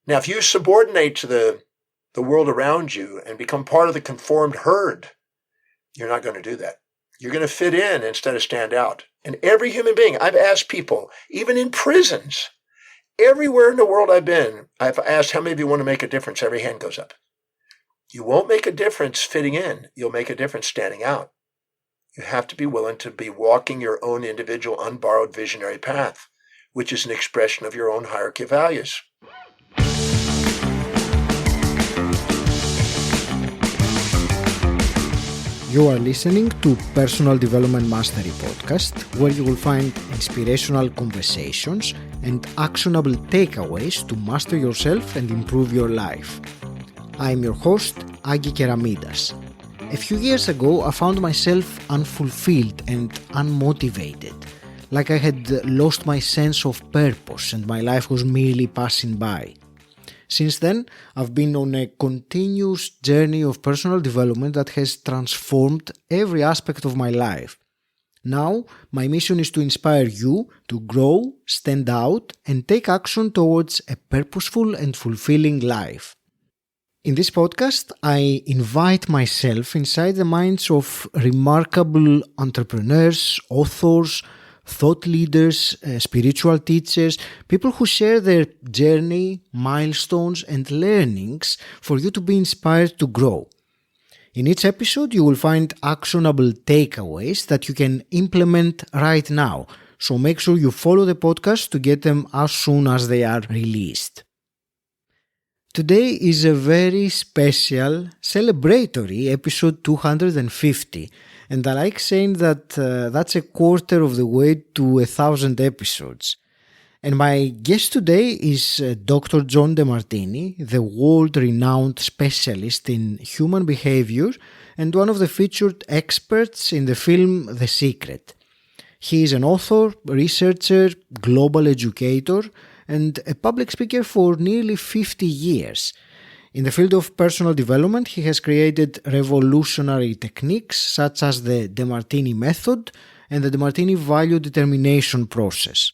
Now, if you subordinate to the world around you and become part of the conformed herd, you're not going to do that. You're going to fit in instead of stand out. And every human being, I've asked people, even in prisons, everywhere in the world I've been, I've asked how many of you want to make a difference. Every hand goes up. You won't make a difference fitting in. You'll make a difference standing out. You have to be willing to be walking your own individual, unborrowed visionary path, which is an expression of your own hierarchy of values. You are listening to Personal Development Mastery Podcast, where you will find inspirational conversations and actionable takeaways to master yourself and improve your life. I am your host, Agi Keramidas. A few years ago, I found myself unfulfilled and unmotivated, like I had lost my sense of purpose and my life was merely passing by. Since then, I've been on a continuous journey of personal development that has transformed every aspect of my life. Now, my mission is to inspire you to grow, stand out, and take action towards a purposeful and fulfilling life. In this podcast, I invite myself inside the minds of remarkable entrepreneurs, authors, thought leaders, spiritual teachers, people who share their journey, milestones, and learnings for you to be inspired to grow. In each episode, you will find actionable takeaways that you can implement right now. So make sure you follow the podcast to get them as soon as they are released. Today is a very special, celebratory episode 250. And I like saying that that's a quarter of the way to 1,000 episodes. And my guest today is Dr. John Demartini, the world-renowned specialist in human behavior and one of the featured experts in the film The Secret. He is an author, researcher, global educator, and a public speaker for nearly 50 years. In the field of personal development, he has created revolutionary techniques such as the Demartini Method and the Demartini Value Determination process.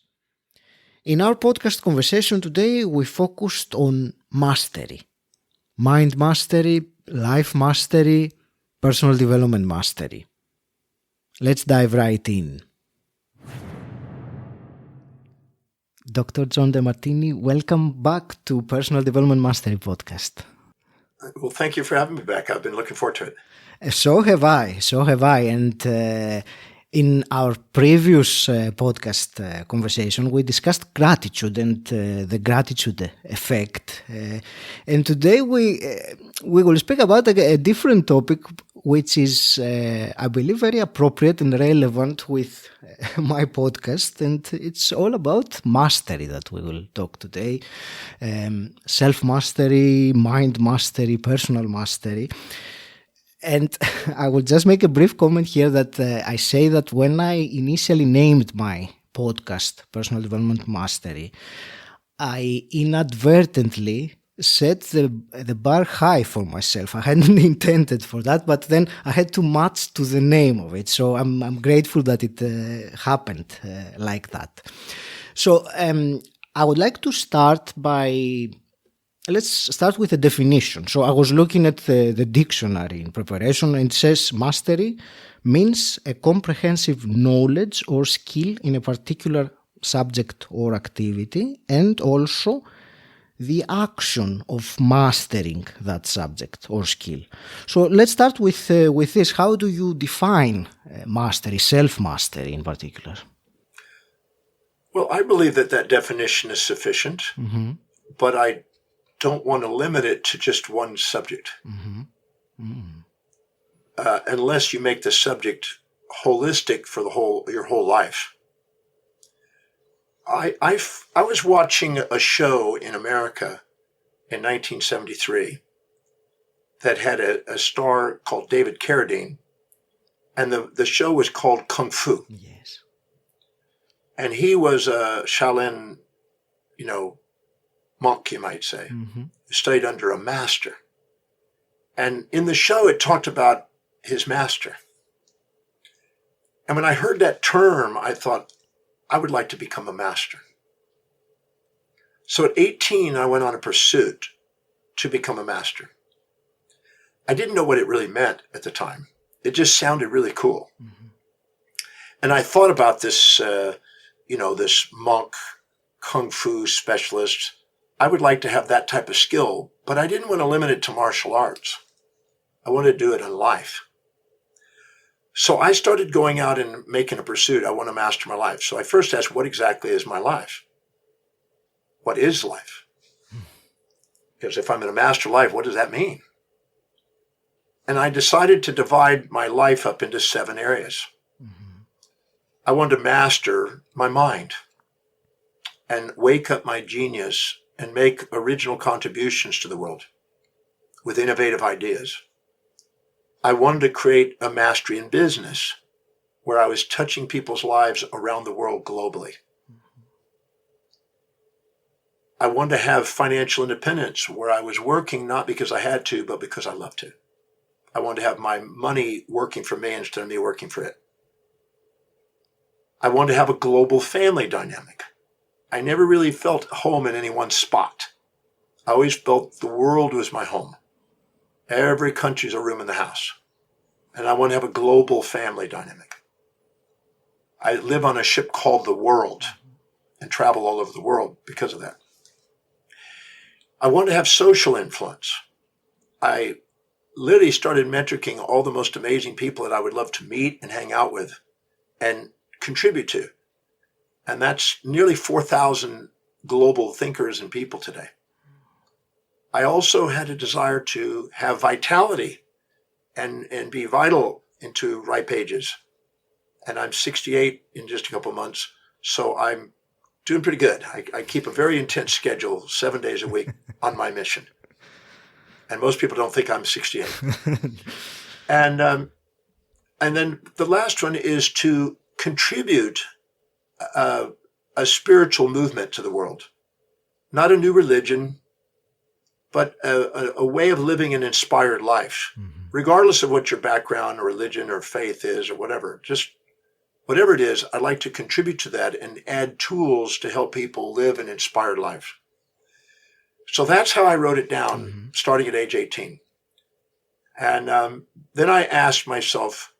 In our podcast conversation today, we focused on mastery. Mind mastery, life mastery, personal development mastery. Let's dive right in. Dr. John Demartini, welcome back to Personal Development Mastery Podcast. Well, thank you for having me back. I've been looking forward to it. So have I. And in our previous podcast conversation, we discussed gratitude and the gratitude effect. And today we will speak about a different topic, which is, I believe, very appropriate and relevant with my podcast. And it's all about mastery that we will talk today. Self-mastery, mind mastery, personal mastery. And I will just make a brief comment here that I say that when I initially named my podcast, Personal Development Mastery, I inadvertently set the bar high for myself. I hadn't intended for that, but then I had to match to the name of it. So I'm grateful that it happened like that. So I would like to start by... Let's start with a definition. So I was looking at the dictionary in preparation, and it says mastery means a comprehensive knowledge or skill in a particular subject or activity, and also the action of mastering that subject or skill. So let's start with this. How do you define mastery, self-mastery in particular? Well, I believe that definition is sufficient, but I don't want to limit it to just one subject. Unless you make the subject holistic for your whole life. I was watching a show in America in 1973 that had a star called David Carradine, and the show was called Kung Fu. Yes. And he was a Shaolin, monk, you might say, who studied under a master. And in the show, it talked about his master. And when I heard that term, I thought, I would like to become a master. So at 18, I went on a pursuit to become a master. I didn't know what it really meant at the time. It just sounded really cool. Mm-hmm. And I thought about this, this monk, kung fu specialist. I would like to have that type of skill, but I didn't want to limit it to martial arts. I wanted to do it in life. So I started going out and making a pursuit. I want to master my life. So I first asked, what exactly is my life? What is life? Because if I'm going to master life, what does that mean? And I decided to divide my life up into 7 areas. Mm-hmm. I wanted to master my mind and wake up my genius and make original contributions to the world with innovative ideas. I wanted to create a mastery in business where I was touching people's lives around the world globally. I wanted to have financial independence where I was working not because I had to, but because I loved to. I wanted to have my money working for me instead of me working for it. I wanted to have a global family dynamic. I never really felt home in any one spot. I always felt the world was my home. Every country's a room in the house. And I want to have a global family dynamic. I live on a ship called the World and travel all over the world because of that. I want to have social influence. I literally started mentoring all the most amazing people that I would love to meet and hang out with and contribute to. And that's nearly 4,000 global thinkers and people today. I also had a desire to have vitality and be vital into ripe ages. And I'm 68 in just a couple of months, so I'm doing pretty good. I keep a very intense schedule, 7 days a week on my mission. And most people don't think I'm 68. And then the last one is to contribute a spiritual movement to the world. Not a new religion, but a way of living an inspired life, regardless of what your background or religion or faith is or whatever. Just whatever it is, I'd like to contribute to that and add tools to help people live an inspired life. So that's how I wrote it down, starting at age 18. And then I asked myself,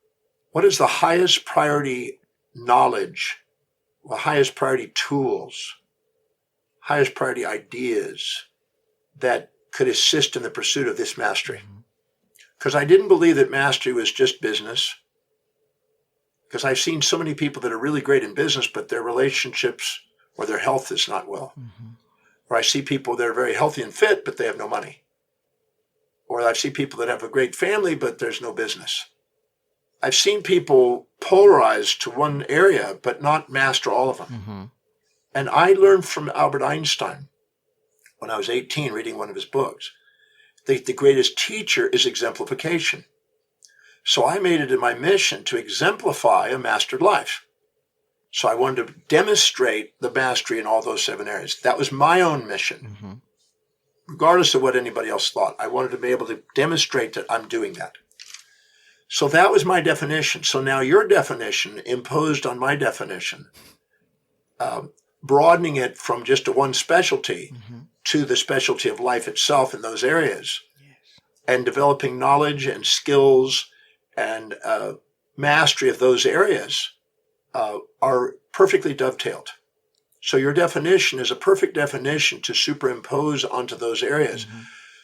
what is the highest priority knowledge, the highest priority tools, highest priority ideas that could assist in the pursuit of this mastery? Because I didn't believe that mastery was just business. Because I've seen so many people that are really great in business, but their relationships or their health is not well. Or I see people that are very healthy and fit, but they have no money. Or I see people that have a great family, but there's no business. I've seen people polarized to one area, but not master all of them. And I learned from Albert Einstein when I was 18, reading one of his books, that the greatest teacher is exemplification. So I made it in my mission to exemplify a mastered life. So I wanted to demonstrate the mastery in all those 7 areas. That was my own mission. Regardless of what anybody else thought, I wanted to be able to demonstrate that I'm doing that. So that was my definition. So now your definition imposed on my definition, broadening it from just one specialty to the specialty of life itself in those areas, and developing knowledge and skills and mastery of those areas are perfectly dovetailed. So your definition is a perfect definition to superimpose onto those areas.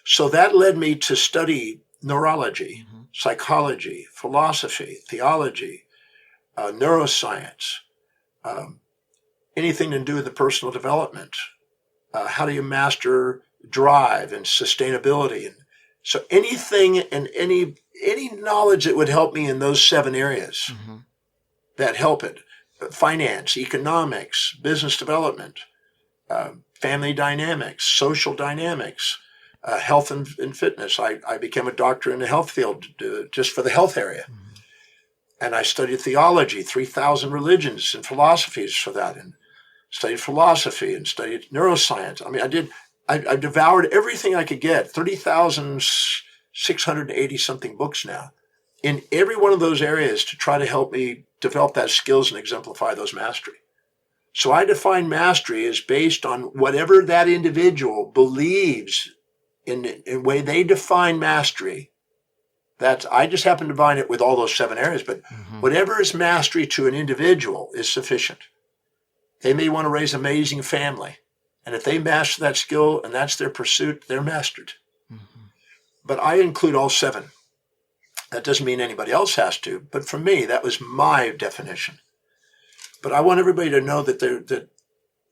So that led me to study neurology, psychology, philosophy, theology, neuroscience, anything to do with the personal development. How do you master drive and sustainability? And so anything and any knowledge that would help me in those 7 areas that help it. Finance, economics, business development, family dynamics, social dynamics, health and fitness. I became a doctor in the health field just for the health area. And I studied theology, 3,000 religions and philosophies for that, and studied philosophy and studied neuroscience. I mean, I devoured everything I could get, 30,680 something books now, in every one of those areas to try to help me develop that skills and exemplify those mastery. So I define mastery as based on whatever that individual believes in the way they define mastery. I just happen to define it with all those 7 areas, but whatever is mastery to an individual is sufficient. They may want to raise an amazing family. And if they master that skill and that's their pursuit, they're mastered. But I include all 7. That doesn't mean anybody else has to, but for me, that was my definition. But I want everybody to know that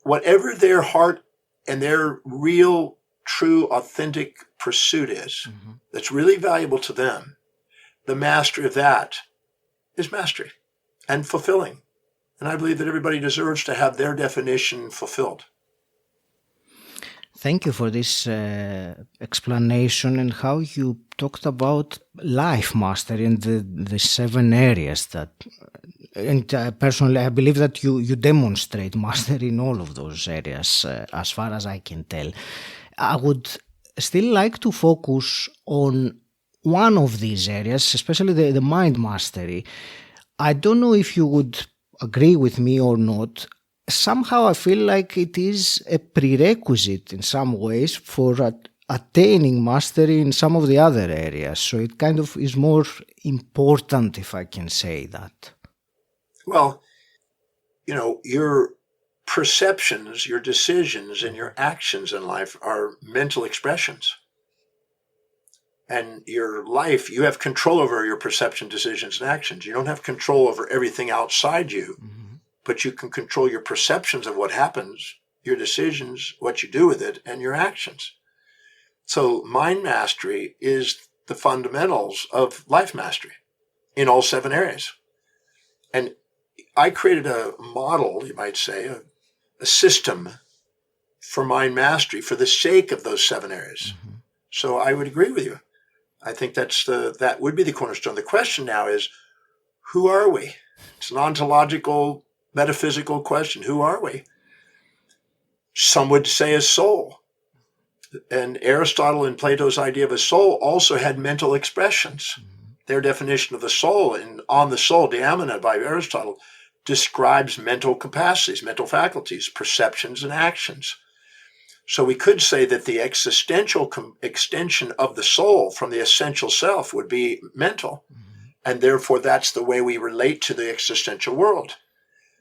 whatever their heart and their real, true, authentic pursuit is, that's really valuable to them, the mastery of that is mastery and fulfilling. And I believe that everybody deserves to have their definition fulfilled. Thank you for this explanation and how you talked about life mastery and the 7 areas that, and personally I believe that you demonstrate mastery in all of those areas as far as I can tell. I would still like to focus on one of these areas, especially the mind mastery. I don't know if you would agree with me or not. Somehow I feel like it is a prerequisite in some ways for attaining mastery in some of the other areas. So it kind of is more important, if I can say that. Well, your perceptions, your decisions, and your actions in life are mental expressions. And your life, you have control over your perception, decisions, and actions. You don't have control over everything outside you, but you can control your perceptions of what happens, your decisions, what you do with it, and your actions. So mind mastery is the fundamentals of life mastery in all 7 areas. And I created a model, you might say, a system for mind mastery for the sake of those 7 areas. So I would agree with you. I think that would be the cornerstone. The question now is, who are we? It's an ontological, metaphysical question. Who are we? Some would say a soul. And Aristotle and Plato's idea of a soul also had mental expressions. Their definition of the soul, and on the soul, Diamina by Aristotle, describes mental capacities, mental faculties, perceptions, and actions. So we could say that the existential extension of the soul from the essential self would be mental. And therefore, that's the way we relate to the existential world.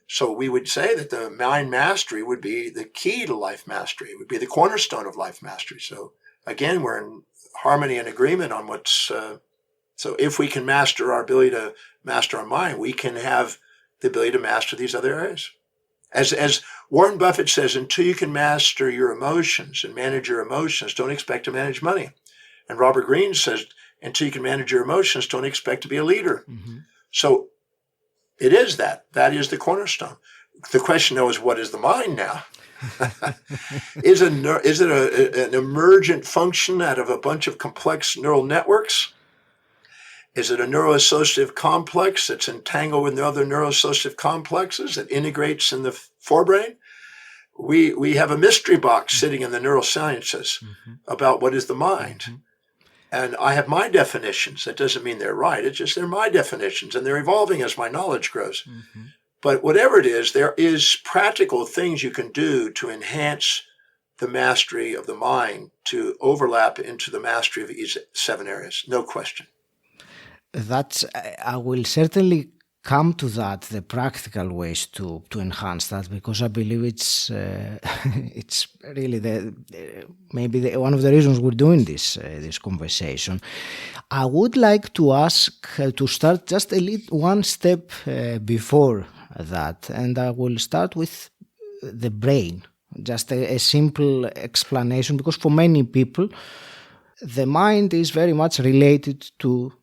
So we would say that the mind mastery would be the key to life mastery. It would be the cornerstone of life mastery. So again, we're in harmony and agreement on so if we can master our ability to master our mind, we can have the ability to master these other areas. As Warren Buffett says, until you can master your emotions and manage your emotions, don't expect to manage money. And Robert Greene says, until you can manage your emotions, don't expect to be a leader. So it is that is the cornerstone. The question, though, is what is the mind now? Is it an emergent function out of a bunch of complex neural networks? Is it a neuroassociative complex that's entangled with the other neuroassociative complexes that integrates in the forebrain? We have a mystery box sitting in the neurosciences about what is the mind. And I have my definitions. That doesn't mean they're right. It's just they're my definitions, and they're evolving as my knowledge grows. But whatever it is, there is practical things you can do to enhance the mastery of the mind, to overlap into the mastery of these 7 areas. No question. I will certainly come to that, the practical ways to enhance that, because I believe it's really maybe one of the reasons we're doing this conversation. I would like to ask to start just one step before that, and I will start with the brain. Just a simple explanation, because for many people, the mind is very much related to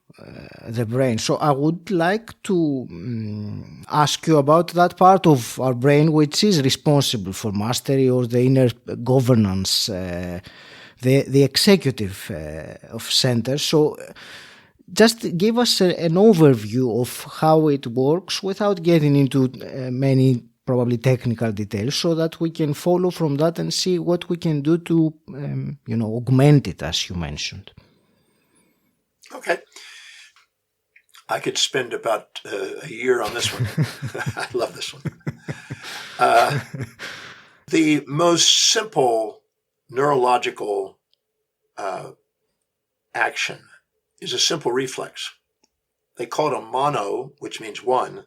the brain. So I would like to ask you about that part of our brain which is responsible for mastery, or the inner governance, the executive of center. So just give us an overview of how it works without getting into many probably technical details, so that we can follow from that and see what we can do to augment it, as you mentioned. Okay. I could spend about a year on this one. I love this one. The most simple neurological action is a simple reflex. They call it a mono, which means one,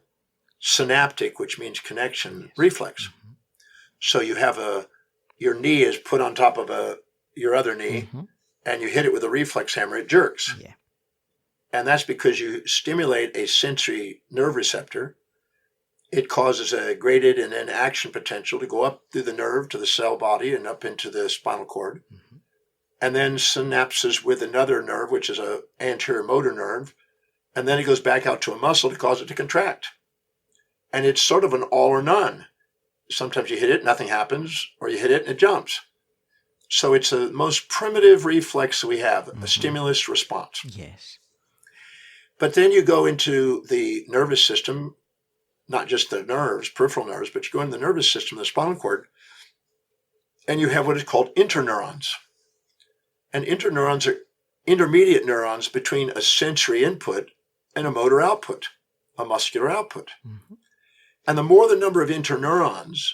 synaptic, which means connection, reflex. Mm-hmm. So you have your knee is put on top of your other knee, mm-hmm. and you hit it with a reflex hammer, it jerks. Yeah. And that's because you stimulate a sensory nerve receptor. It causes a graded and then action potential to go up through the nerve to the cell body and up into the spinal cord. Mm-hmm. And then synapses with another nerve, which is an anterior motor nerve. And then it goes back out to a muscle to cause it to contract. And it's sort of an all or none. Sometimes you hit it, nothing happens, or you hit it and it jumps. So it's the most primitive reflex we have, mm-hmm. a stimulus response. Yes. But then you go into the nervous system, not just the nerves, peripheral nerves, but you go into the nervous system, the spinal cord, and you have what is called interneurons. And interneurons are intermediate neurons between a sensory input and a motor output, a muscular output. Mm-hmm. And the more the number of interneurons,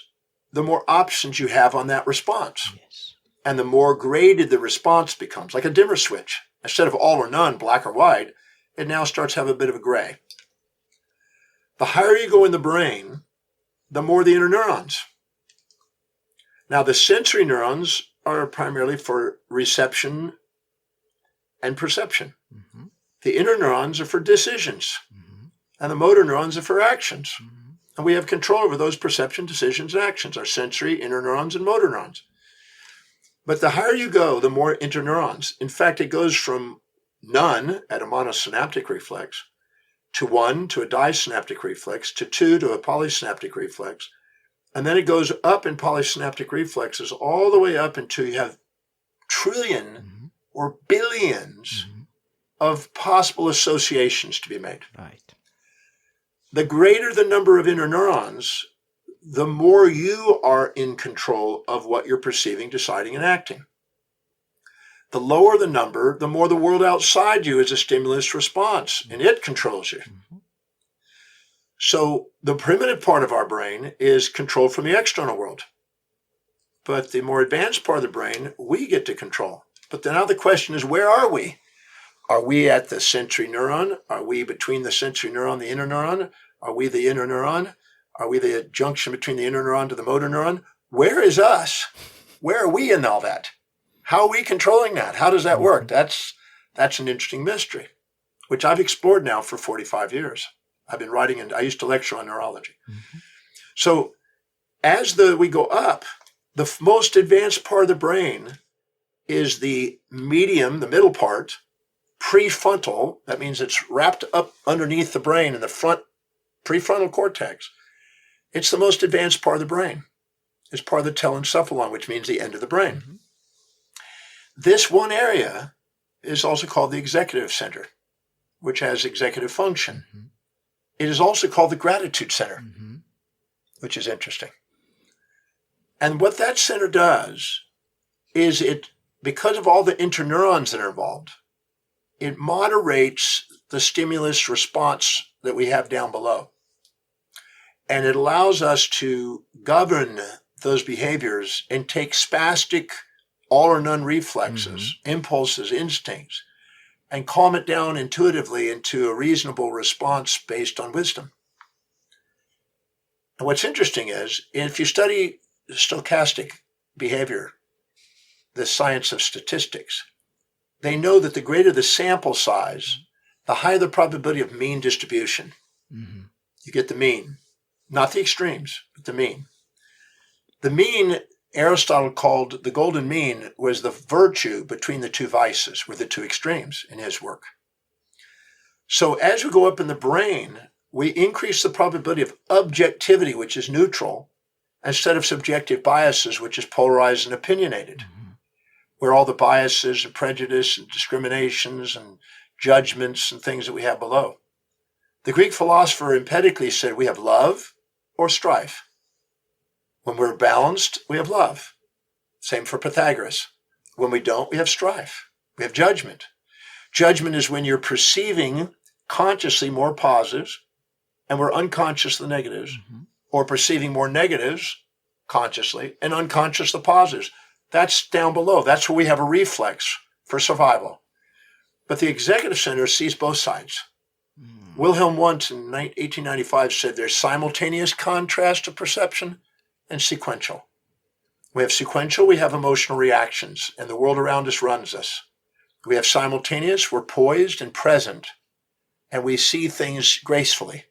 the more options you have on that response. Yes. And the more graded the response becomes, like a dimmer switch. Instead of all or none, black or white, it now starts to have a bit of a gray. The higher you go in the brain, the more the interneurons. Now, the sensory neurons are primarily for reception and perception. Mm-hmm. The interneurons are for decisions. Mm-hmm. And the motor neurons are for actions. Mm-hmm. And we have control over those perception, decisions, and actions, our sensory, interneurons, and motor neurons. But the higher you go, the more interneurons. In fact, it goes from none at a monosynaptic reflex to 1 to a disynaptic reflex to 2 to a polysynaptic reflex. And then it goes up in polysynaptic reflexes all the way up until you have trillion mm-hmm. or billions mm-hmm. of possible associations to be made. Right. The greater the number of interneurons, the more you are in control of what you're perceiving, deciding, and acting. The lower the number, the more the world outside you is a stimulus response, and it controls you. Mm-hmm. So the primitive part of our brain is controlled from the external world. But the more advanced part of the brain, we get to control. But then now the question is, where are we? Are we at the sensory neuron? Are we between the sensory neuron and the interneuron? Are we the interneuron? Are we the junction between the interneuron to the motor neuron? Where is us? Where are we in all that? How are we controlling that? How does that work? That's an interesting mystery, which I've explored now for 45 years. I've been writing, and I used to lecture on neurology. Mm-hmm. So as we go up, the most advanced part of the brain is the medium, the middle part, prefrontal. That means it's wrapped up underneath the brain in the front prefrontal cortex. It's the most advanced part of the brain. It's part of the telencephalon, which means the end of the brain. Mm-hmm. This one area is also called the executive center, which has executive function. Mm-hmm. It is also called the gratitude center, mm-hmm. which is interesting. And what that center does is because of all the interneurons that are involved, it moderates the stimulus response that we have down below. And it allows us to govern those behaviors and take spastic all or none reflexes, mm-hmm. impulses, instincts, and calm it down intuitively into a reasonable response based on wisdom. And what's interesting is, if you study stochastic behavior, the science of statistics, they know that the greater the sample size, the higher the probability of mean distribution. Mm-hmm. You get the mean, not the extremes, but the mean. The mean, Aristotle called the golden mean, was the virtue between the two vices, were the two extremes in his work. So as we go up in the brain, we increase the probability of objectivity, which is neutral, instead of subjective biases, which is polarized and opinionated, mm-hmm. where all the biases and prejudice and discriminations and judgments and things that we have below. The Greek philosopher Empedocles said we have love or strife. When we're balanced, we have love. Same for Pythagoras. When we don't, we have strife. We have judgment. Judgment is when you're perceiving consciously more positives and we're unconscious the negatives, mm-hmm. or perceiving more negatives consciously and unconscious the positives. That's down below. That's where we have a reflex for survival. But the executive center sees both sides. Wilhelm Wundt in 1895 said there's simultaneous contrast of perception and sequential. We have sequential, we have emotional reactions, and the world around us runs us. We have simultaneous, we're poised and present, and we see things gracefully.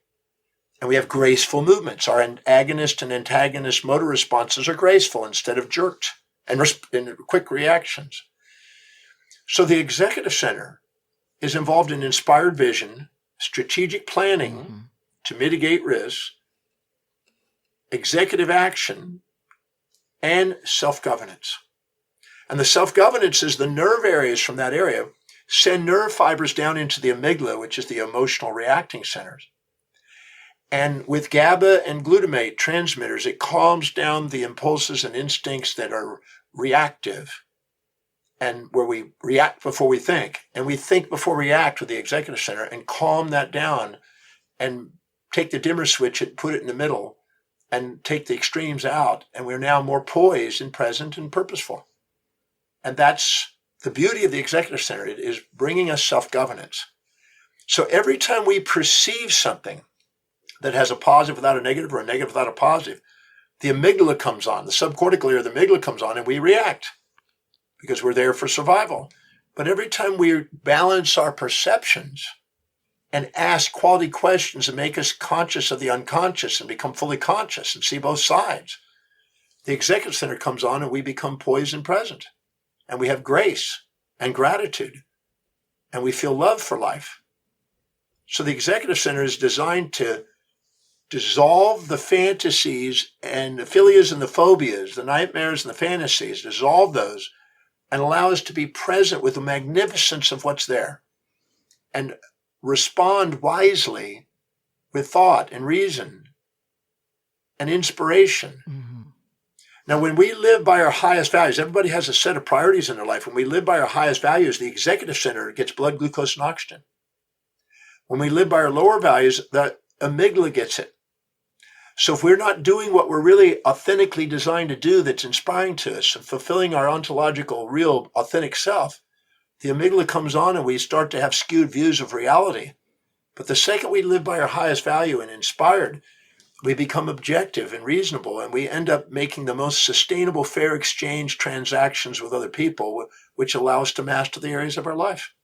And we have graceful movements. Our agonist and antagonist motor responses are graceful instead of jerked and quick reactions. So the executive center is involved in inspired vision, strategic planning to mitigate risks, executive action, and self-governance. And the self-governance is the nerve areas from that area send nerve fibers down into the amygdala, which is the emotional reacting centers. And with GABA and glutamate transmitters, it calms down the impulses and instincts that are reactive and where we react before we think. And we think before we act with the executive center and calm that down and take the dimmer switch and put it in the middle and take the extremes out. And we're now more poised and present and purposeful. And that's the beauty of the executive center. It is bringing us self-governance. So every time we perceive something that has a positive without a negative or a negative without a positive, the amygdala comes on, the subcortical area of the amygdala comes on, and we react because we're there for survival. But every time we balance our perceptions and ask quality questions and make us conscious of the unconscious and become fully conscious and see both sides, the executive center comes on and we become poised and present. And we have grace and gratitude, and we feel love for life. So the executive center is designed to dissolve the fantasies and the philias and the phobias, the nightmares and the fantasies, dissolve those and allow us to be present with the magnificence of what's there and respond wisely with thought and reason and inspiration. Now, when we live by our highest values, everybody has a set of priorities in their life. When we live by our highest values, the executive center gets blood glucose and oxygen. When we live by our lower values, the amygdala gets it. So if we're not doing what we're really authentically designed to do that's inspiring to us and fulfilling our ontological, real, authentic self, the amygdala comes on and we start to have skewed views of reality. But the second we live by our highest value and inspired, we become objective and reasonable, and we end up making the most sustainable, fair exchange transactions with other people, which allow us to master the areas of our life.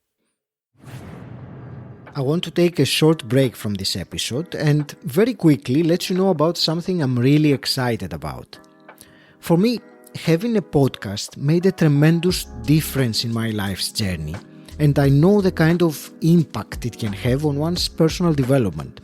I want to take a short break from this episode and very quickly let you know about something I'm really excited about. For me, having a podcast made a tremendous difference in my life's journey, and I know the kind of impact it can have on one's personal development.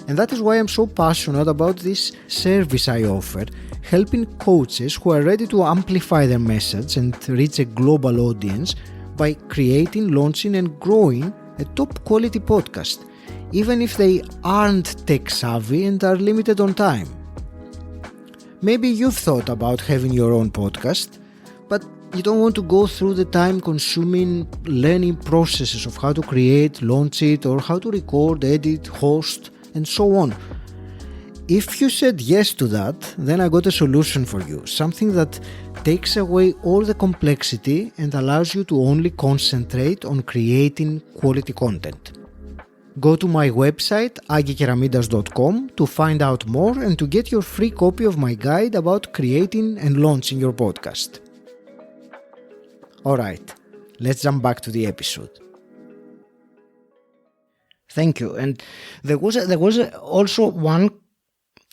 And that is why I'm so passionate about this service I offer, helping coaches who are ready to amplify their message and reach a global audience by creating, launching and growing a top quality podcast, even if they aren't tech savvy and are limited on time. Maybe you've thought about having your own podcast, but you don't want to go through the time-consuming learning processes of how to create, launch it, or how to record, edit, host, and so on. If you said yes to that, then I got a solution for you, something that takes away all the complexity and allows you to only concentrate on creating quality content. Go to my website agikeramidas.com to find out more and to get your free copy of my guide about creating and launching your podcast. Alright, let's jump back to the episode. Thank you. And there was also one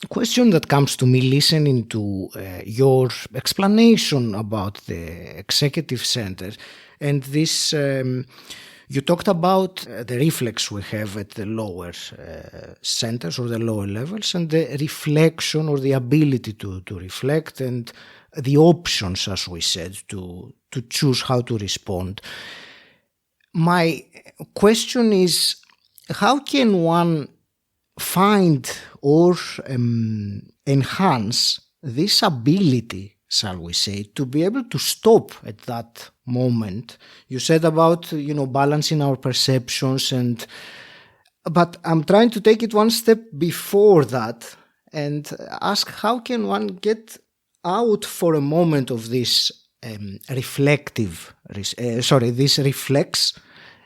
question that comes to me listening to your explanation about the executive center. And this, you talked about the reflex we have at the lower centers or the lower levels, and the reflection or the ability to reflect, and the options, as we said, to choose how to respond. My question is, how can one find or enhance this ability, shall we say, to be able to stop at that moment? You said about, balancing our perceptions, but I'm trying to take it one step before that and ask how can one get out for a moment of this this reflex,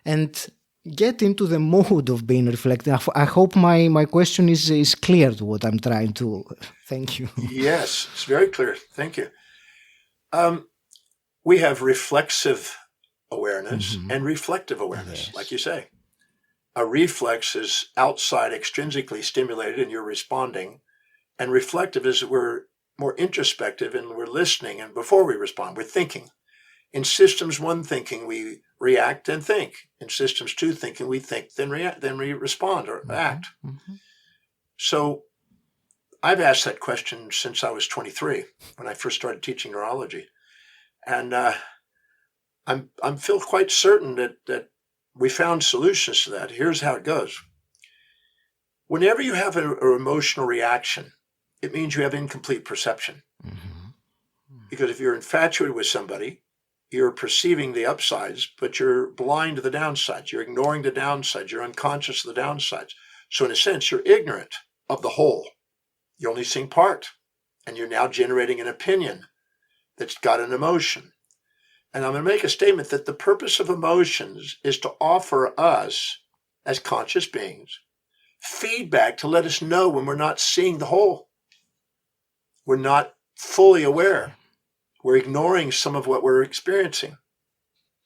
and get into the mode of being reflective. I hope my question is clear to what I'm trying to. Thank you. Yes, it's very clear. Thank you. We have reflexive awareness and reflective awareness, Yes. like you say. A reflex is outside, extrinsically stimulated, and you're responding. And reflective is we're more introspective and we're listening. And before we respond, we're thinking. In systems one thinking, we react and think. In systems two thinking, we think, then react, then we respond or act. So I've asked that question since I was 23, when I first started teaching neurology. And I'm feel quite certain that we found solutions to that. Here's how it goes. Whenever you have an emotional reaction, it means you have incomplete perception. Because if you're infatuated with somebody, you're perceiving the upsides, but you're blind to the downsides. You're ignoring the downsides. You're unconscious of the downsides. So in a sense, you're ignorant of the whole. You're only seeing part. And you're now generating an opinion that's got an emotion. And I'm going to make a statement that the purpose of emotions is to offer us, as conscious beings, feedback to let us know when we're not seeing the whole. We're not fully aware. We're ignoring some of what we're experiencing.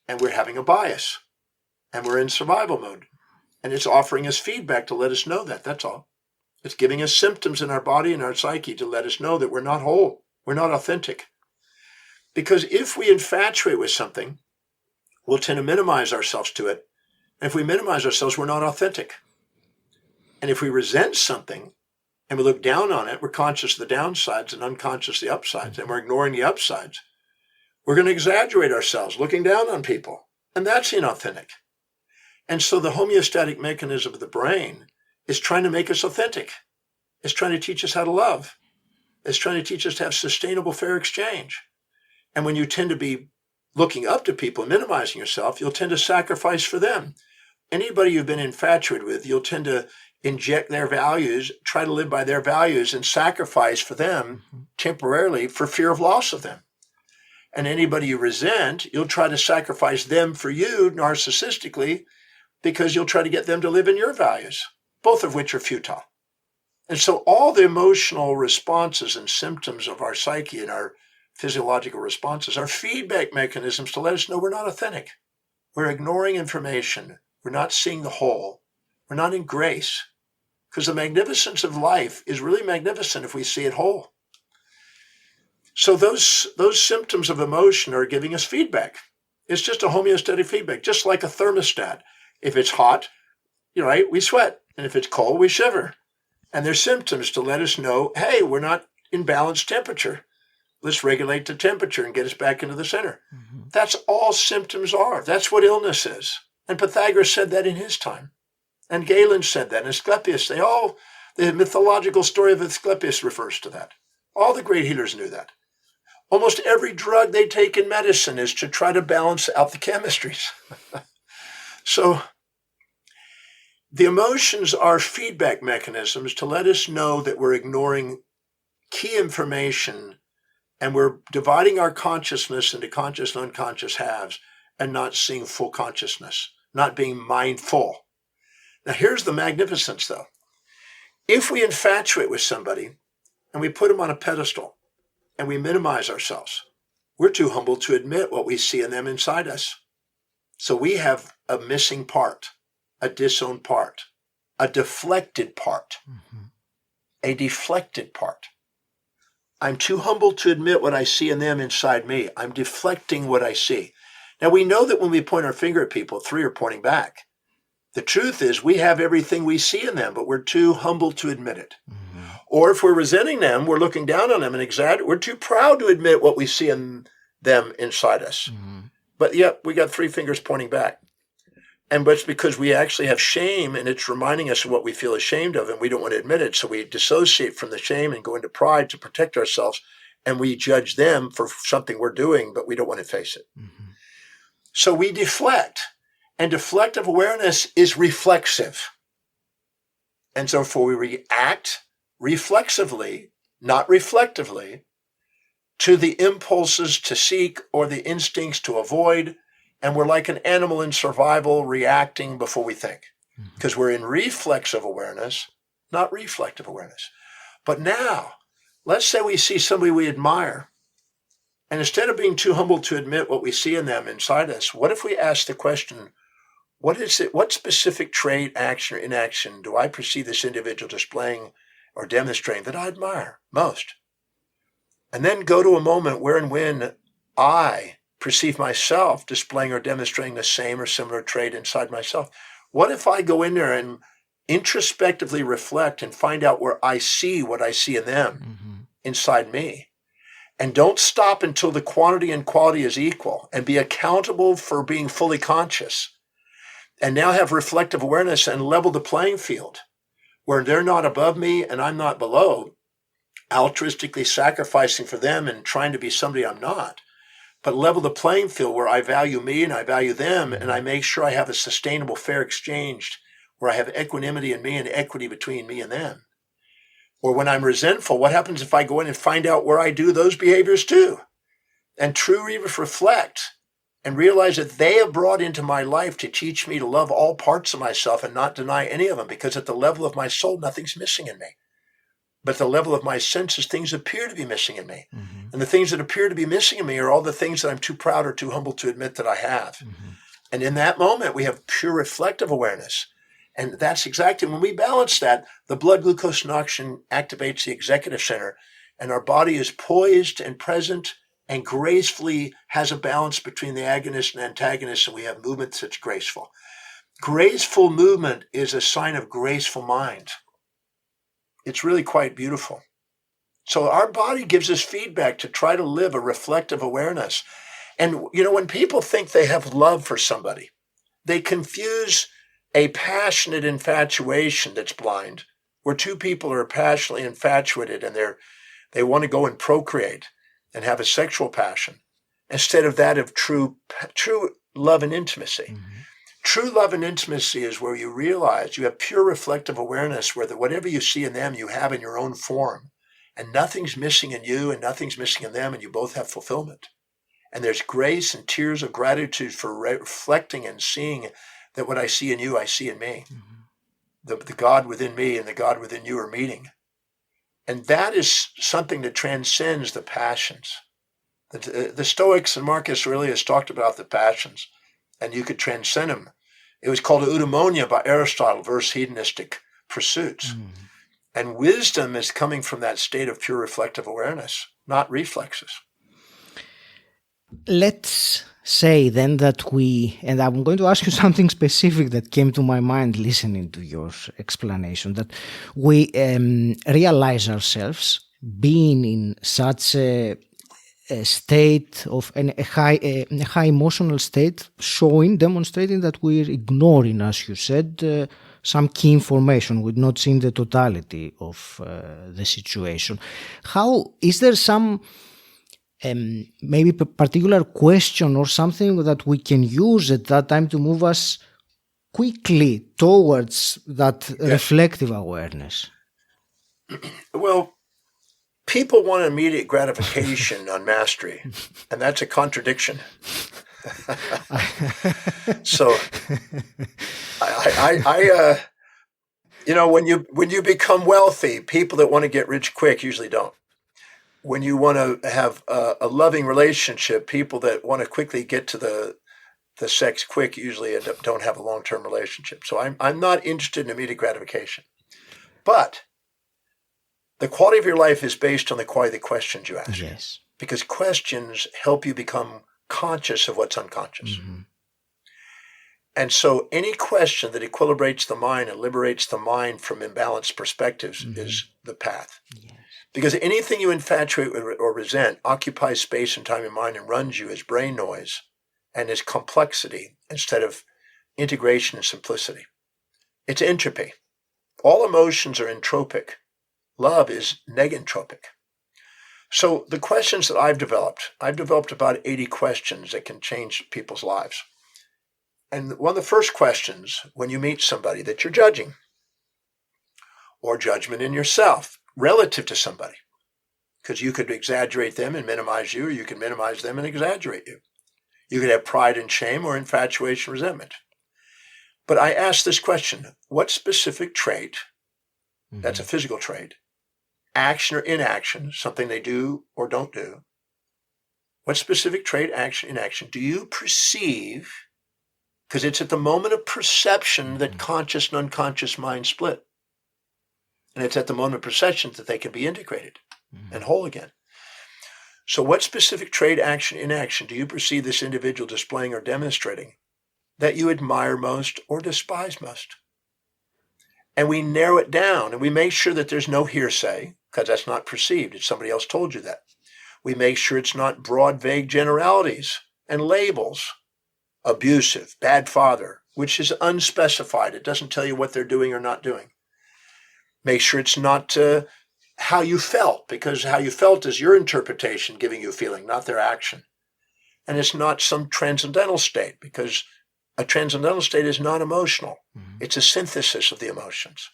And we're having a bias. And we're in survival mode. And it's offering us feedback to let us know that. That's all. It's giving us symptoms in our body and our psyche to let us know that we're not whole. We're not authentic. Because if we infatuate with something, we'll tend to minimize ourselves to it. And if we minimize ourselves, we're not authentic. And if we resent something and we look down on it, we're conscious of the downsides and unconscious of the upsides, and we're ignoring the upsides. We're going to exaggerate ourselves, looking down on people. And that's inauthentic. And so the homeostatic mechanism of the brain is trying to make us authentic. It's trying to teach us how to love. It's trying to teach us to have sustainable, fair exchange. And when you tend to be looking up to people and minimizing yourself, you'll tend to sacrifice for them. Anybody you've been infatuated with, you'll tend to inject their values, try to live by their values, and sacrifice for them temporarily for fear of loss of them. And anybody you resent, you'll try to sacrifice them for you narcissistically because you'll try to get them to live in your values, both of which are futile. And so all the emotional responses and symptoms of our psyche and our physiological responses are feedback mechanisms to let us know we're not authentic. We're ignoring information. We're not seeing the whole. We're not in grace. Because the magnificence of life is really magnificent if we see it whole. So those symptoms of emotion are giving us feedback. It's just a homeostatic feedback, just like a thermostat. If it's hot, we sweat. And if it's cold, we shiver. And they're symptoms to let us know, hey, we're not in balanced temperature. Let's regulate the temperature and get us back into the center. That's all symptoms are. That's what illness is. And Pythagoras said that in his time. And Galen said that. And Asclepius, the mythological story of Asclepius refers to that. All the great healers knew that. Almost every drug they take in medicine is to try to balance out the chemistries. So the emotions are feedback mechanisms to let us know that we're ignoring key information. And we're dividing our consciousness into conscious and unconscious halves and not seeing full consciousness, not being mindful. Now, here's the magnificence, though. If we infatuate with somebody and we put them on a pedestal and we minimize ourselves, we're too humble to admit what we see in them inside us. So we have a missing part, a disowned part, a deflected part, a deflected part. I'm too humble to admit what I see in them inside me. I'm deflecting what I see. Now, we know that when we point our finger at people, three are pointing back. The truth is we have everything we see in them, but we're too humble to admit it. Or if we're resenting them, we're looking down on them and we're too proud to admit what we see in them inside us. But yet we got three fingers pointing back. And it's because we actually have shame, and it's reminding us of what we feel ashamed of, and we don't want to admit it. So we dissociate from the shame and go into pride to protect ourselves, and we judge them for something we're doing, but we don't want to face it. So we deflect, and deflective awareness is reflexive. And so before we react, reflexively, not reflectively, to the impulses to seek or the instincts to avoid. And we're like an animal in survival reacting before we think, because we're in reflexive awareness, not reflective awareness. But now, let's say we see somebody we admire, and instead of being too humble to admit what we see in them inside us, what if we ask the question, what specific trait, action, or inaction do I perceive this individual displaying or demonstrating that I admire most? And then go to a moment where and when I perceive myself displaying or demonstrating the same or similar trait inside myself. What if I go in there and introspectively reflect and find out where I see what I see in them inside me? And don't stop until the quantity and quality is equal, and be accountable for being fully conscious. And now have reflective awareness and level the playing field where they're not above me and I'm not below, altruistically sacrificing for them and trying to be somebody I'm not, but level the playing field where I value me and I value them, and I make sure I have a sustainable, fair exchange where I have equanimity in me and equity between me and them. Or when I'm resentful, what happens if I go in and find out where I do those behaviors too? And truly reflect and realize that they have brought into my life to teach me to love all parts of myself and not deny any of them, because at the level of my soul, nothing's missing in me. But at the level of my senses, things appear to be missing in me. And the things that appear to be missing in me are all the things that I'm too proud or too humble to admit that I have. And in that moment, we have pure reflective awareness. And that's exactly when we balance that, the blood glucose and oxygen activates the executive center, and our body is poised and present and gracefully has a balance between the agonist and antagonist, and we have movement that's graceful. Graceful movement is a sign of graceful mind. It's really quite beautiful. So our body gives us feedback to try to live a reflective awareness. And, when people think they have love for somebody, they confuse a passionate infatuation that's blind, where two people are passionately infatuated and they want to go and procreate and have a sexual passion, instead of that of true love and intimacy. True love and intimacy is where you realize you have pure reflective awareness, where whatever you see in them, you have in your own form, and nothing's missing in you and nothing's missing in them, and you both have fulfillment. And there's grace and tears of gratitude for reflecting and seeing that what I see in you, I see in me. The God within me and the God within you are meeting. And that is something that transcends the passions. The Stoics and Marcus Aurelius talked about the passions, and you could transcend them. It was called eudaimonia by Aristotle versus hedonistic pursuits. And wisdom is coming from that state of pure reflective awareness, not reflexes. Let's say then that and I'm going to ask you something specific that came to my mind listening to your explanation, that we realize ourselves being in such a state of a high emotional state, demonstrating that we're ignoring, as you said, some key information. We're not seeing the totality of the situation. Is there some maybe particular question or something that we can use at that time to move us quickly towards that reflective awareness? Well, people want immediate gratification on mastery, and that's a contradiction. So, when you become wealthy, people that want to get rich quick usually don't. When you want to have a loving relationship, people that want to quickly get to the sex quick usually don't have a long-term relationship. So I'm not interested in immediate gratification. But the quality of your life is based on the quality of the questions you ask. Yes. Because questions help you become conscious of what's unconscious. And so any question that equilibrates the mind and liberates the mind from imbalanced perspectives is the path. Yes. Because anything you infatuate or resent occupies space and time in mind and runs you as brain noise and as complexity instead of integration and simplicity. It's entropy. All emotions are entropic. Love is negentropic. So the questions that I've developed about 80 questions that can change people's lives. And one of the first questions when you meet somebody that you're judging, or judgment in yourself, relative to somebody, because you could exaggerate them and minimize you, or you can minimize them and exaggerate you. You could have pride and shame or infatuation, resentment. But I ask this question, what specific trait, that's a physical trait, action or inaction, something they do or don't do, what specific trait, action, inaction do you perceive? Because it's at the moment of perception that conscious and unconscious mind split. And it's at the moment of perception that they can be integrated and whole again. So what specific trait, action, inaction do you perceive this individual displaying or demonstrating that you admire most or despise most? And we narrow it down and we make sure that there's no hearsay, because that's not perceived. It's somebody else told you that. We make sure it's not broad, vague generalities and labels. Abusive, bad father, which is unspecified. It doesn't tell you what they're doing or not doing. Make sure it's not how you felt, because how you felt is your interpretation giving you a feeling, not their action. And it's not some transcendental state, because a transcendental state is not emotional. It's a synthesis of the emotions.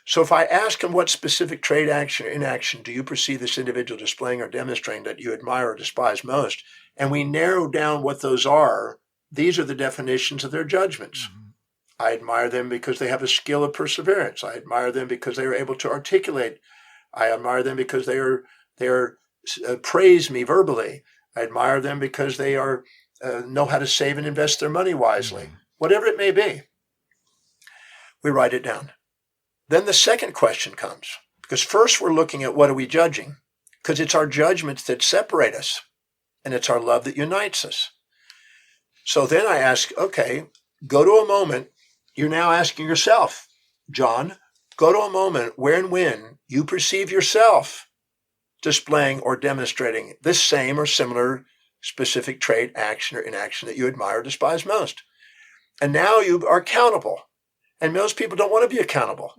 So if I ask him what specific trait, action, or inaction do you perceive this individual displaying or demonstrating that you admire or despise most, and we narrow down what those are, these are the definitions of their judgments. I admire them because they have a skill of perseverance. I admire them because they are able to articulate. I admire them because they are praise me verbally. I admire them because they are know how to save and invest their money wisely. Whatever it may be, we write it down. Then the second question comes, because first we're looking at what are we judging, because it's our judgments that separate us, and it's our love that unites us. So then I ask, okay, go to a moment. You're now asking yourself, John, go to a moment where and when you perceive yourself displaying or demonstrating this same or similar specific trait, action, or inaction that you admire or despise most. And now you are accountable. And most people don't want to be accountable.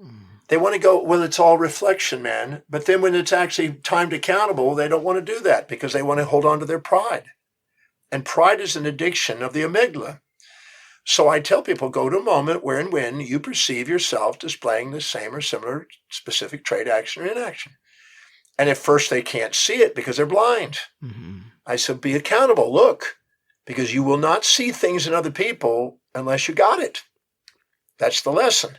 They want to go, well, it's all reflection, man. But then when it's actually timed accountable, they don't want to do that because they want to hold on to their pride. And pride is an addiction of the amygdala. So I tell people, go to a moment where and when you perceive yourself displaying the same or similar specific trait, action, or inaction. And at first they can't see it because they're blind. I said, be accountable. Look, because you will not see things in other people unless you got it. That's the lesson.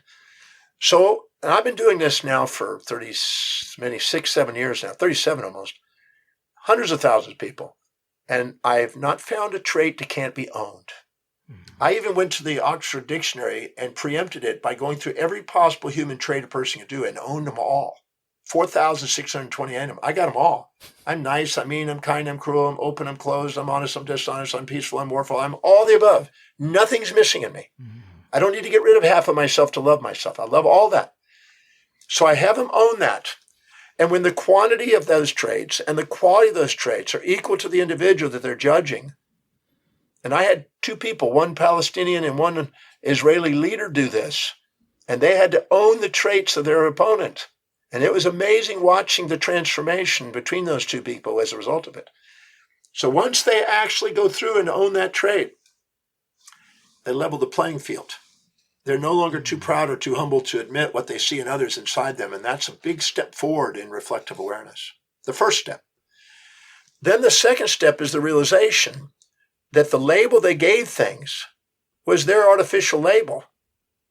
So and I've been doing this now for 6, 7 years now, 37 almost, hundreds of thousands of people. And I've not found a trait that can't be owned. I even went to the Oxford Dictionary and preempted it by going through every possible human trait a person could do and owned them all. 4,628 of them. I got them all. I'm nice, I'm mean, I'm kind, I'm cruel, I'm open, I'm closed, I'm honest, I'm dishonest, I'm peaceful, I'm warful, I'm all the above. Nothing's missing in me. I don't need to get rid of half of myself to love myself. I love all that. So I have them own that. And when the quantity of those traits and the quality of those traits are equal to the individual that they're judging, and I had two people, one Palestinian and one Israeli leader do this, and they had to own the traits of their opponent. And it was amazing watching the transformation between those two people as a result of it. So once they actually go through and own that trait, they level the playing field. They're no longer too proud or too humble to admit what they see in others inside them, and that's a big step forward in reflective awareness. The first step. Then the second step is the realization that the label they gave things was their artificial label.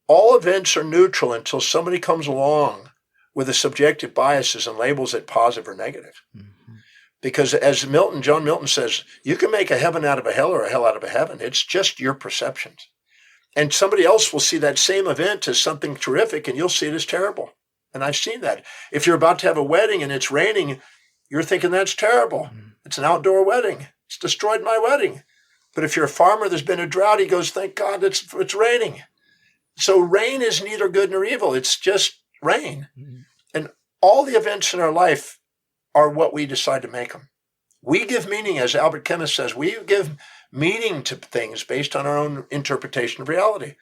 All events are neutral until somebody comes along with the subjective biases and labels it positive or negative. Because as John Milton says, you can make a heaven out of a hell or a hell out of a heaven. It's just your perceptions. And somebody else will see that same event as something terrific and you'll see it as terrible. And I've seen that. If you're about to have a wedding and it's raining, you're thinking that's terrible. It's an outdoor wedding. It's destroyed my wedding. But if you're a farmer, there's been a drought, he goes, thank God it's raining. So rain is neither good nor evil. It's just rain. And all the events in our life are what we decide to make them. We give meaning, as Albert Camus says, we give meaning to things based on our own interpretation of reality.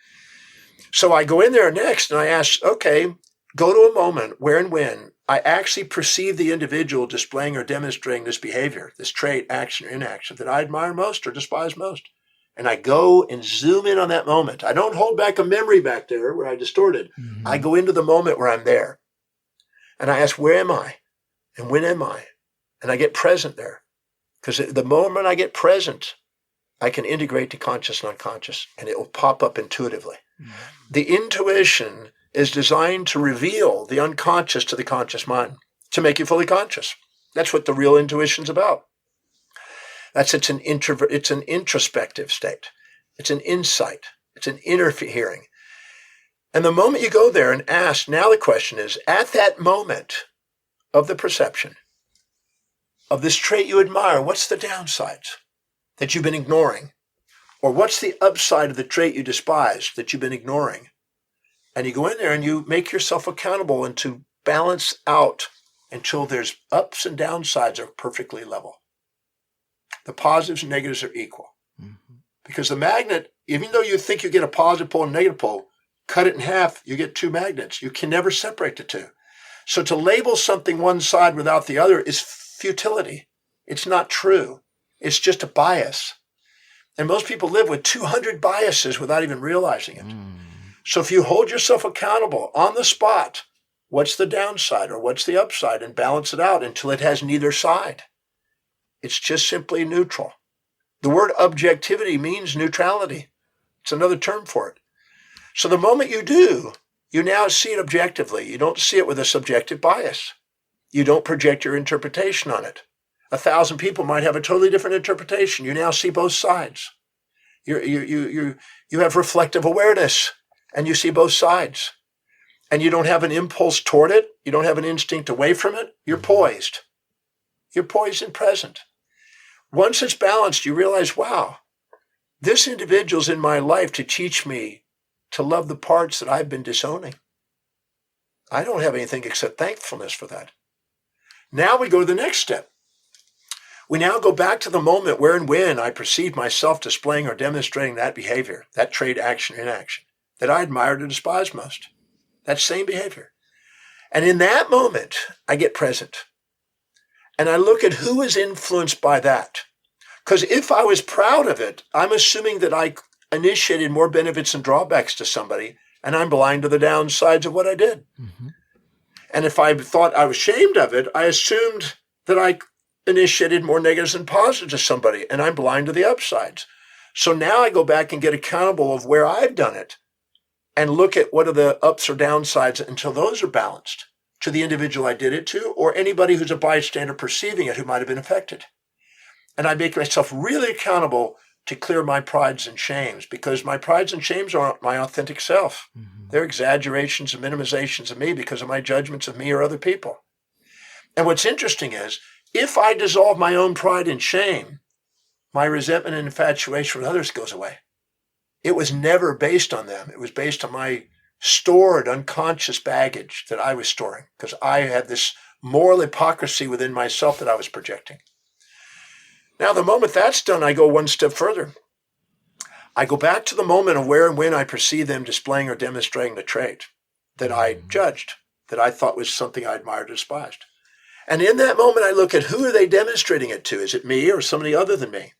So I go in there next and I ask, okay, go to a moment where and when I actually perceive the individual displaying or demonstrating this behavior, this trait, action, or inaction that I admire most or despise most. And I go and zoom in on that moment. I don't hold back a memory back there where I distorted. I go into the moment where I'm there. And I ask, where am I? And when am I? And I get present there. Because the moment I get present, I can integrate to conscious and unconscious, and it will pop up intuitively. Mm-hmm. The intuition is designed to reveal the unconscious to the conscious mind, to make you fully conscious. That's what the real intuition's about. It's an introspective state. It's an insight. It's an inner hearing. And the moment you go there and ask, now the question is, at that moment of the perception of this trait you admire, what's the downsides that you've been ignoring? Or what's the upside of the trait you despise that you've been ignoring? And you go in there and you make yourself accountable and to balance out until there's ups and downsides are perfectly level. The positives and negatives are equal. Mm-hmm. Because the magnet, even though you think you get a positive pole and negative pole, cut it in half, you get two magnets. You can never separate the two. So to label something one side without the other is futility. It's not true. It's just a bias. And most people live with 200 biases without even realizing it. So if you hold yourself accountable on the spot, what's the downside or what's the upside, and balance it out until it has neither side. It's just simply neutral. The word objectivity means neutrality. It's another term for it. So the moment you do, you now see it objectively. You don't see it with a subjective bias. You don't project your interpretation on it. 1,000 people might have a totally different interpretation. You now see both sides. You have reflective awareness, and you see both sides. And you don't have an impulse toward it. You don't have an instinct away from it. You're poised. You're poised and present. Once it's balanced, you realize, wow, this individual's in my life to teach me to love the parts that I've been disowning. I don't have anything except thankfulness for that. Now we go to the next step. We now go back to the moment where and when I perceived myself displaying or demonstrating that behavior, that trait, action, inaction, that I admired or despised most. That same behavior. And in that moment, I get present. And I look at who is influenced by that. Because if I was proud of it, I'm assuming that I initiated more benefits and drawbacks to somebody, and I'm blind to the downsides of what I did. Mm-hmm. And if I thought I was ashamed of it, I assumed that I initiated more negatives and positives to somebody, and I'm blind to the upsides. So now I go back and get accountable of where I've done it and look at what are the ups or downsides until those are balanced to the individual I did it to, or anybody who's a bystander perceiving it who might have been affected. And I make myself really accountable to clear my prides and shames, because my prides and shames aren't my authentic self. Mm-hmm. They're exaggerations and minimizations of me because of my judgments of me or other people. And what's interesting is, if I dissolve my own pride and shame, my resentment and infatuation with others goes away. It was never based on them. It was based on my stored unconscious baggage that I was storing, because I had this moral hypocrisy within myself that I was projecting. Now, the moment that's done, I go one step further. I go back to the moment of where and when I perceive them displaying or demonstrating the trait that I judged, that I thought was something I admired or despised. And in that moment, I look at who are they demonstrating it to? Is it me or somebody other than me?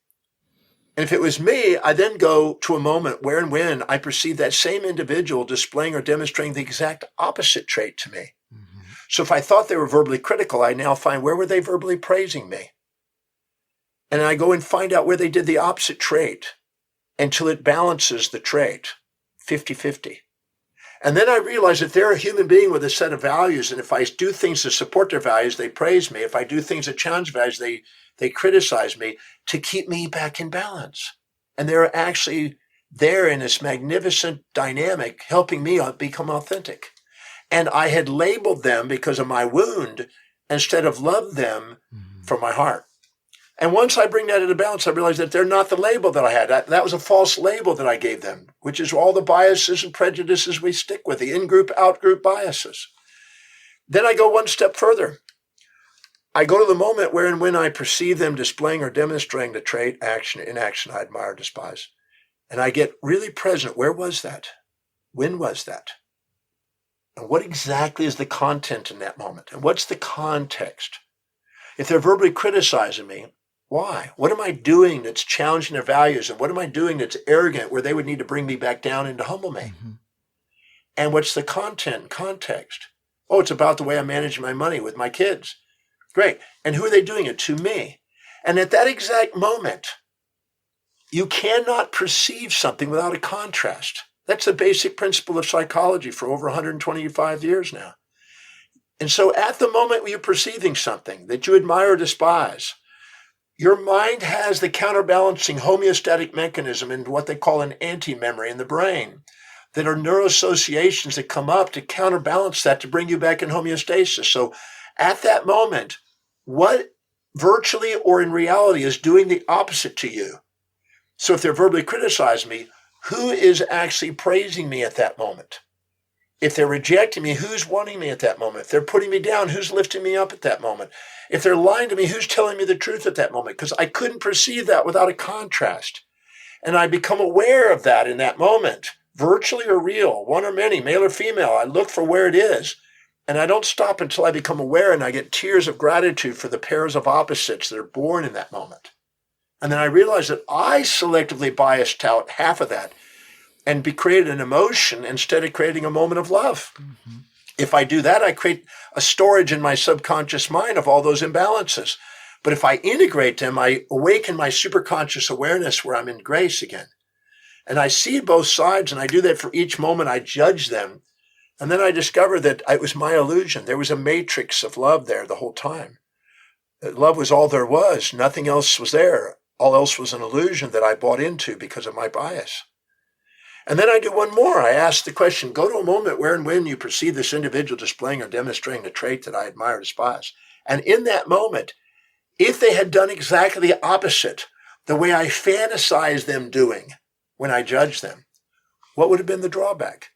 And if it was me, I then go to a moment where and when I perceive that same individual displaying or demonstrating the exact opposite trait to me. Mm-hmm. So if I thought they were verbally critical, I now find where were they verbally praising me? And I go and find out where they did the opposite trait until it balances the trait 50-50. And then I realize that they're a human being with a set of values. And if I do things to support their values, they praise me. If I do things that challenge values, they criticize me to keep me back in balance. And they're actually there in this magnificent dynamic helping me become authentic. And I had labeled them because of my wound instead of loved them from my heart. And once I bring that into balance, I realize that they're not the label that I had. That was a false label that I gave them, which is all the biases and prejudices we stick with, the in-group, out-group biases. Then I go one step further. I go to the moment where and when I perceive them displaying or demonstrating the trait, action, inaction I admire, despise. And I get really present. Where was that? When was that? And what exactly is the content in that moment? And what's the context? If they're verbally criticizing me, why? What am I doing that's challenging their values? And what am I doing that's arrogant where they would need to bring me back down and to humble me? Mm-hmm. And what's the content and context? Oh, it's about the way I manage my money with my kids. Great. And who are they doing it to? Me. And at that exact moment, you cannot perceive something without a contrast. That's the basic principle of psychology for over 125 years now. And so at the moment when you're perceiving something that you admire or despise, your mind has the counterbalancing homeostatic mechanism in what they call an anti-memory in the brain, that are neuroassociations that come up to counterbalance that, to bring you back in homeostasis. So at that moment, what virtually or in reality is doing the opposite to you? So if they're verbally criticizing me, who is actually praising me at that moment? If they're rejecting me, who's wanting me at that moment? If they're putting me down, who's lifting me up at that moment? If they're lying to me, who's telling me the truth at that moment? Because I couldn't perceive that without a contrast. And I become aware of that in that moment, virtually or real, one or many, male or female. I look for where it is. And I don't stop until I become aware, and I get tears of gratitude for the pairs of opposites that are born in that moment. And then I realize that I selectively biased out half of that and created an emotion instead of creating a moment of love. Mm-hmm. If I do that, I create a storage in my subconscious mind of all those imbalances. But if I integrate them, I awaken my superconscious awareness where I'm in grace again. And I see both sides, and I do that for each moment. I judge them. And then I discover that it was my illusion. There was a matrix of love there the whole time. Love was all there was. Nothing else was there. All else was an illusion that I bought into because of my bias. And then I do one more. I ask the question, go to a moment where and when you perceive this individual displaying or demonstrating a trait that I admire or despise. And in that moment, if they had done exactly the opposite, the way I fantasize them doing when I judge them, what would have been the drawback?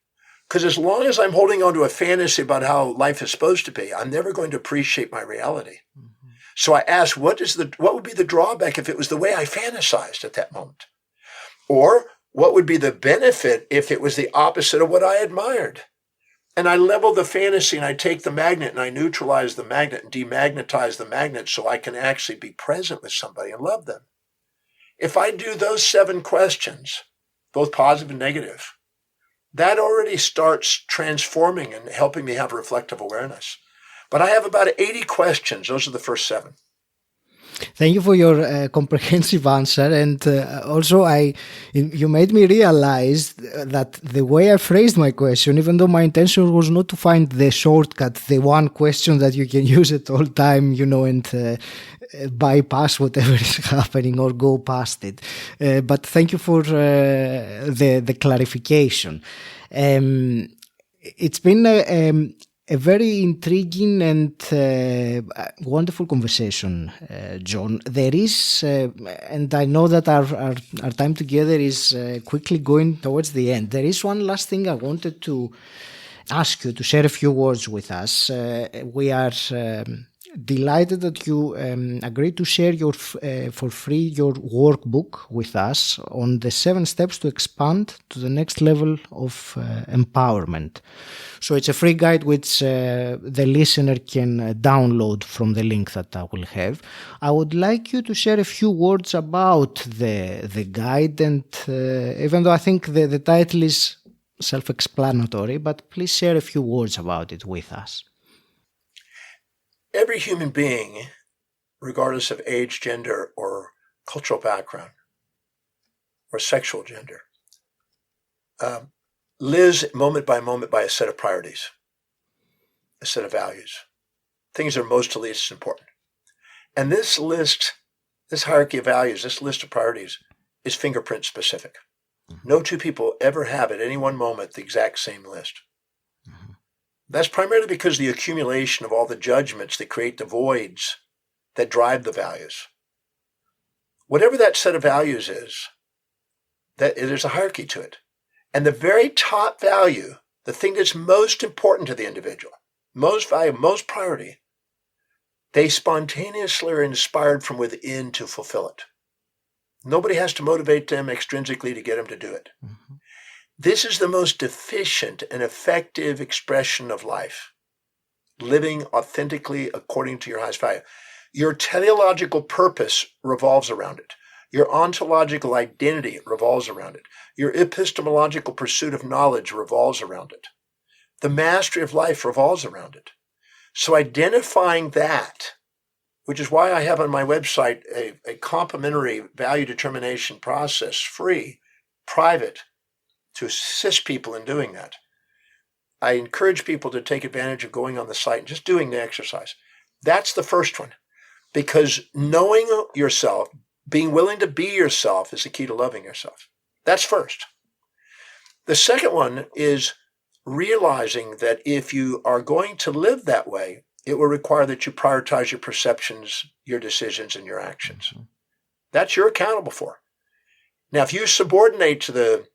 Because as long as I'm holding on to a fantasy about how life is supposed to be, I'm never going to appreciate my reality. Mm-hmm. So I ask, what would be the drawback if it was the way I fantasized at that moment? Or what would be the benefit if it was the opposite of what I admired? And I level the fantasy, and I take the magnet and I neutralize the magnet and demagnetize the magnet so I can actually be present with somebody and love them. If I do those 7 questions, both positive and negative, that already starts transforming and helping me have reflective awareness. But I have about 80 questions. Those are the first 7. Thank you for your comprehensive answer, and also you made me realize that the way I phrased my question, even though my intention was not to find the shortcut, the one question that you can use at all time, and bypass whatever is happening or go past it. But thank you for the clarification. It's been a very intriguing and wonderful conversation, John. There is, and I know that our time together is quickly going towards the end. There is one last thing I wanted to ask you to share a few words with us. We are delighted that you agreed to share for free your workbook with us on the 7 steps to expand to the next level of empowerment. So it's a free guide which the listener can download from the link that I will have. I would like you to share a few words about the guide, and even though I think the title is self-explanatory, but please share a few words about it with us. Every human being, regardless of age, gender, or cultural background, or sexual gender, lives moment by a set of priorities, a set of values, things that are most to least important. And this list, this hierarchy of values, this list of priorities is fingerprint specific. Mm-hmm. No 2 people ever have at any one moment the exact same list. Mm-hmm. That's primarily because the accumulation of all the judgments that create the voids that drive the values. Whatever that set of values is, that there's a hierarchy to it. And the very top value, the thing that's most important to the individual, most value, most priority, they spontaneously are inspired from within to fulfill it. Nobody has to motivate them extrinsically to get them to do it. Mm-hmm. This is the most efficient and effective expression of life, living authentically according to your highest value. Your teleological purpose revolves around it. Your ontological identity revolves around it. Your epistemological pursuit of knowledge revolves around it. The mastery of life revolves around it. So identifying that, which is why I have on my website a complimentary value determination process, free, private, to assist people in doing that. I encourage people to take advantage of going on the site and just doing the exercise. That's the first one, because knowing yourself, being willing to be yourself is the key to loving yourself. That's first. The second one is realizing that if you are going to live that way, it will require that you prioritize your perceptions, your decisions, and your actions. That's you're accountable for. Now, if you subordinate to the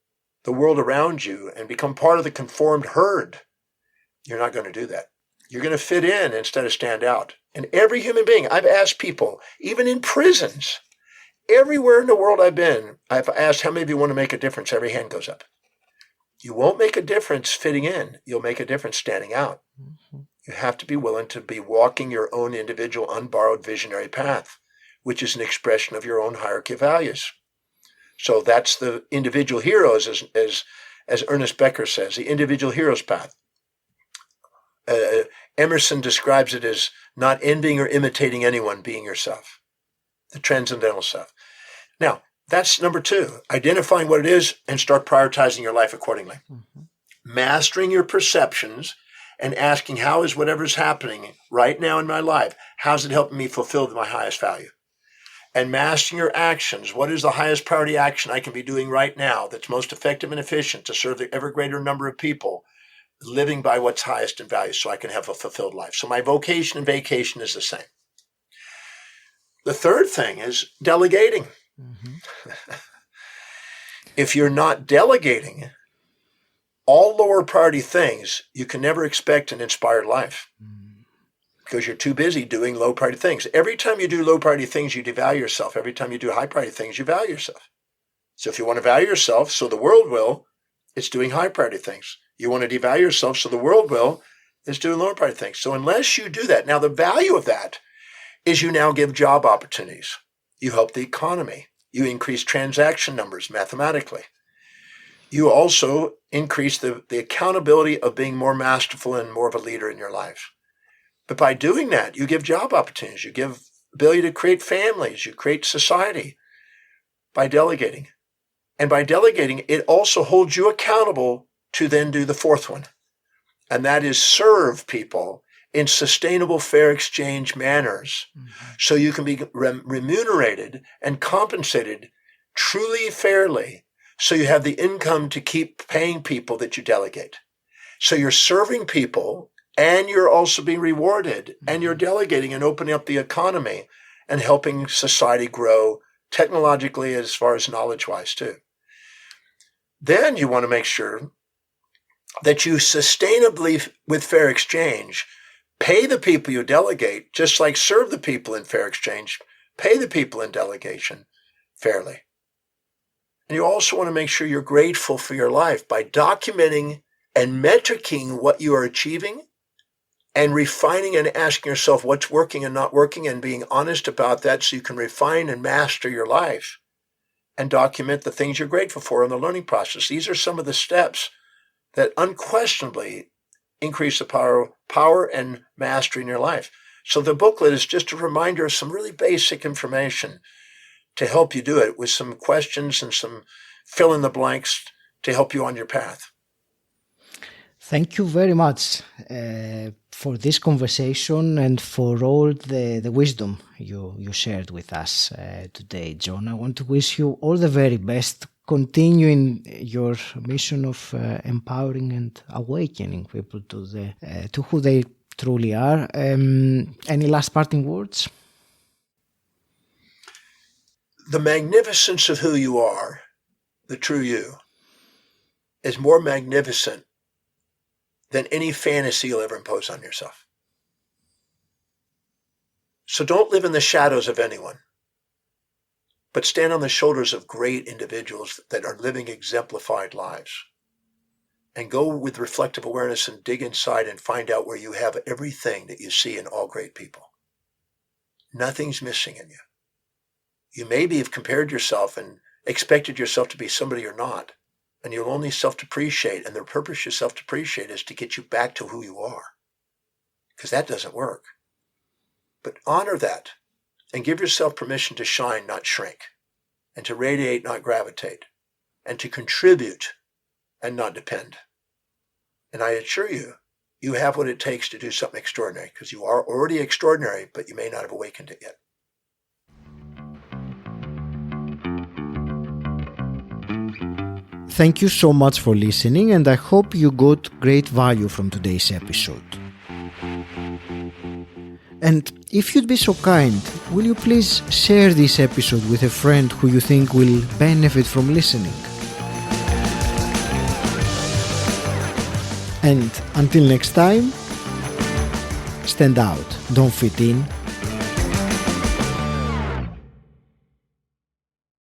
world around you and become part of the conformed herd, you're not going to do that. You're going to fit in instead of stand out. And every human being, I've asked people, even in prisons, everywhere in the world I've been, I've asked how many of you want to make a difference. Every hand goes up. You won't make a difference fitting in. You'll make a difference standing out. You have to be willing to be walking your own individual, unborrowed visionary path, which is an expression of your own hierarchy of values. So that's the individual heroes, as Ernest Becker says, the individual hero's path. Emerson describes it as not envying or imitating anyone, being yourself, the transcendental self. Now, that's number two, identifying what it is and start prioritizing your life accordingly. Mastering your perceptions and asking, how is whatever's happening right now in my life, how's it helping me fulfill my highest value? And mastering your actions. What is the highest priority action I can be doing right now that's most effective and efficient to serve the ever greater number of people, living by what's highest in value so I can have a fulfilled life? So my vocation and vacation is the same. The third thing is delegating. If you're not delegating all lower priority things, you can never expect an inspired life because you're too busy doing low priority things. Every time you do low priority things, you devalue yourself. Every time you do high priority things, you value yourself. So if you want to value yourself so the world will, it's doing high priority things. You want to devalue yourself so the world will, it's doing lower priority things. So unless you do that, now the value of that is you now give job opportunities. You help the economy. You increase transaction numbers mathematically. You also increase the accountability of being more masterful and more of a leader in your life. But by doing that, you give job opportunities. You give ability to create families. You create society by delegating. And by delegating, it also holds you accountable to then do the fourth one. And that is serve people in sustainable, fair exchange manners, so you can be remunerated and compensated truly fairly, so you have the income to keep paying people that you delegate. So you're serving people, and you're also being rewarded, and you're delegating and opening up the economy and helping society grow technologically as far as knowledge-wise too. Then you want to make sure that you sustainably, with fair exchange, pay the people you delegate, just like serve the people in fair exchange, pay the people in delegation fairly. And you also want to make sure you're grateful for your life by documenting and metricing what you are achieving and refining and asking yourself what's working and not working and being honest about that so you can refine and master your life and document the things you're grateful for in the learning process. These are some of the steps that unquestionably increase the power and mastery in your life. So the booklet is just a reminder of some really basic information to help you do it with some questions and some fill in the blanks to help you on your path. Thank you very much for this conversation and for all the wisdom you shared with us today, John. I want to wish you all the very best, continuing your mission of empowering and awakening people to who they truly are. Any last parting words? The magnificence of who you are, the true you, is more magnificent than any fantasy you'll ever impose on yourself. So don't live in the shadows of anyone, but stand on the shoulders of great individuals that are living exemplified lives. And go with reflective awareness and dig inside and find out where you have everything that you see in all great people. Nothing's missing in you. You maybe have compared yourself and expected yourself to be somebody you're not. And you'll only self-depreciate, and the purpose you self-depreciate is to get you back to who you are, because that doesn't work. But honor that and give yourself permission to shine, not shrink, and to radiate, not gravitate, and to contribute and not depend. And I assure you, you have what it takes to do something extraordinary, because you are already extraordinary, but you may not have awakened it yet. Thank you so much for listening, and I hope you got great value from today's episode. And if you'd be so kind, will you please share this episode with a friend who you think will benefit from listening? And until next time, stand out, don't fit in,